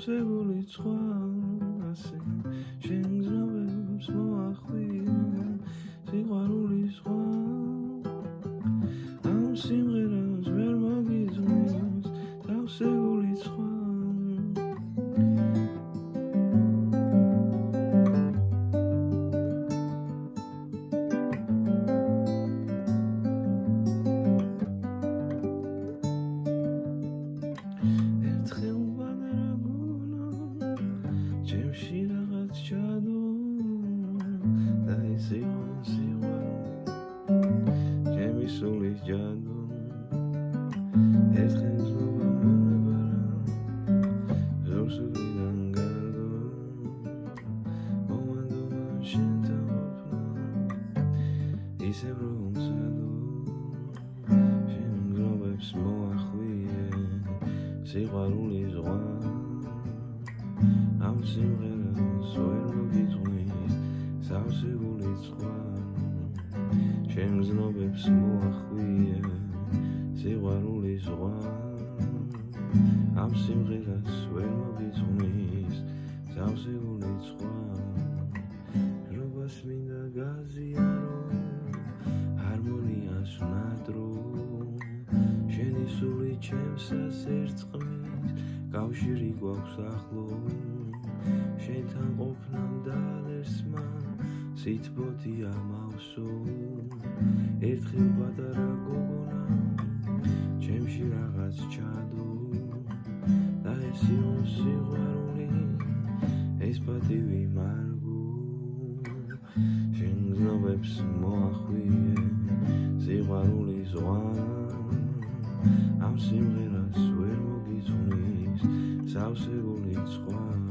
სავსებული სხვა ასე შენ გზნობებს მოახვია სიყვარულის სხვა ამ სიმღერას ვერ მოგიძვნის სავსებული სხვა ჩემში რაღაც ჩადო და ეს იყო სიყვარული ჩემი სულის ჯადო ერთხელ ზნობა მომებარა ზურგიდან გარდო მომანდომა შენთან ყოფნა ისევ რომ ცადო შენ გზნობებს მოახვიე სიყვარულის ზღვა ამ სიმღერას ვერ მოგიძღვნის სავსებული სხვა შენ გზნობებს მოახვიე სიყვარულის ზღვა ამ სიმღერას ვერ მოგიძღვნის სავსებული სხვა რობას მინდა გაზიარო ჰარმონიას ვნატრო შენი სული ჩემსას ერწყმის კავშირი გვაქვს ახლო შენთან ყოფნამ დალერსმა სითბოდია მავსო ერთხელ პატარა გოგონა ჩემში რაღაც ჩადო და ეს იყო სიყვარული ეს პატივი მარგო შენ გზნობებს მოახვიე სიყვარულის ზღვა ამ სიმღერას ვერ მოგიძღვნის სავსებული სხვა